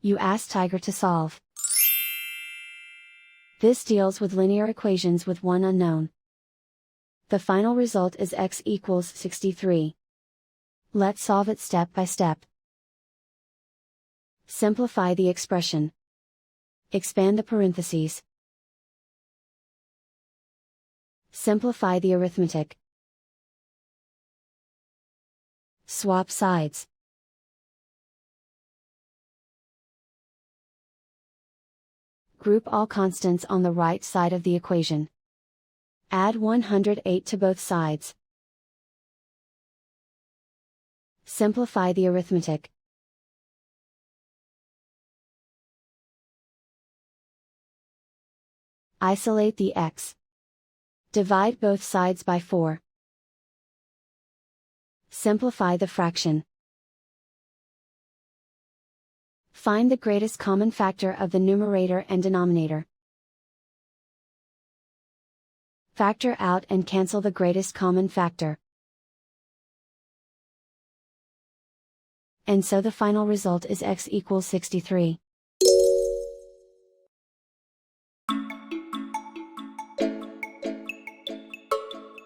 You ask Tiger to solve. This deals with linear equations with one unknown. The final result is x equals 63. Let's solve it step by step. Simplify the expression. Expand the parentheses. Simplify the arithmetic. Swap sides. Group all constants on the right side of the equation. Add 108 to both sides. Simplify the arithmetic. Isolate the x. Divide both sides by 4. Simplify the fraction. Find the greatest common factor of the numerator and denominator. Factor out and cancel the greatest common factor. And so the final result is x equals 63.